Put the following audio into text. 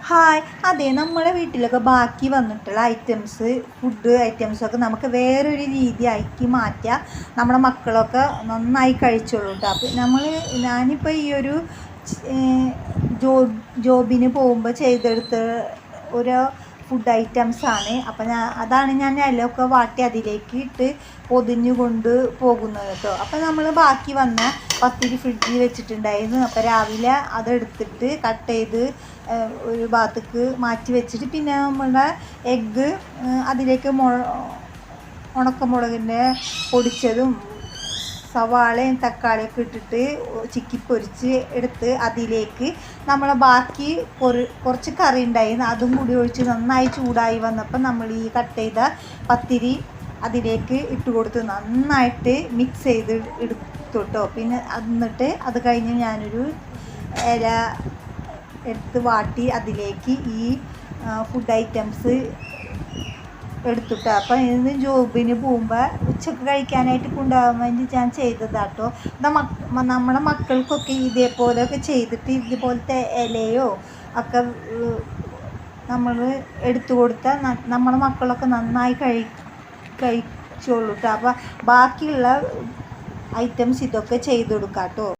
Hi. അതെ, നമ്മുടെ വീട്ടിലൊക്കെ ബാക്കി വന്നിട്ടുള്ള ഫുഡ് ഐറ്റംസൊക്കെ നമുക്ക് വേറൊരു രീതി ആക്കി മാറ്റുക. നമ്മുടെ മക്കളൊക്കെ നന്നായി കഴിച്ചോളൂ കേട്ടോ. അപ്പോൾ ഞാനിപ്പോൾ ഈ ഒരു ജോബിന് പോകുമ്പോൾ ചെയ്തെടുത്ത ഒരു ഫുഡ് ഐറ്റംസാണ്. അപ്പോൾ അതാണ് ഞാൻ ഇലയൊക്കെ വാട്ടി അതിലേക്ക് ഇട്ട് പൊതിഞ്ഞു കൊണ്ട് പോകുന്നത് കേട്ടോ. അപ്പോൾ നമ്മൾ ബാക്കി വന്ന പത്തിരി ഫ്രിഡ്ജിൽ വെച്ചിട്ടുണ്ടായിരുന്നു. അപ്പോൾ രാവിലെ അതെടുത്തിട്ട് കട്ട് ചെയ്ത് ഒരു ഭാഗത്തേക്ക് മാറ്റി വെച്ചിട്ട് പിന്നെ നമ്മുടെ എഗ്ഗ് അതിലേക്ക് ഉണക്കമുളകിൻ്റെ പൊടിച്ചതും സവാളയും തക്കാളിയൊക്കെ ഇട്ടിട്ട് ചിക്കി പൊരിച്ച് എടുത്ത് അതിലേക്ക് നമ്മളെ ബാക്കി കുറച്ച് കറി ഉണ്ടായിരുന്നു അതും കൂടി ഒഴിച്ച് നന്നായി ചൂടായി വന്നപ്പോൾ നമ്മൾ ഈ കട്ട് ചെയ്ത പത്തിരി അതിലേക്ക് ഇട്ട് കൊടുത്ത് നന്നായിട്ട് മിക്സ് ചെയ്ത് എടുത്തു കേട്ടോ. പിന്നെ എന്നിട്ട് അത് കഴിഞ്ഞ് ഞാനൊരു ഇല എടുത്ത് വാട്ടി അതിലേക്ക് ഈ ഫുഡ് ഐറ്റംസ് എടുത്തിട്ട് അപ്പം ഇന്ന് ജോബിന് പോകുമ്പോൾ ഉച്ചക്ക് കഴിക്കാനായിട്ട് കൊണ്ടുപോകാൻ വേണ്ടി ഞാൻ ചെയ്തതാട്ടോ. നമ്മുടെ മക്കൾക്കൊക്കെ ഇതേപോലെയൊക്കെ ചെയ്തിട്ട് ഇതുപോലത്തെ ഇലയോ ഒക്കെ നമ്മൾ എടുത്തു കൊടുത്താൽ നമ്മുടെ മക്കളൊക്കെ നന്നായി കഴിച്ചോളൂ കേട്ടോ. അപ്പോൾ ബാക്കിയുള്ള ഐറ്റംസ് ഇതൊക്കെ ചെയ്ത് കൊടുക്കാം കേട്ടോ.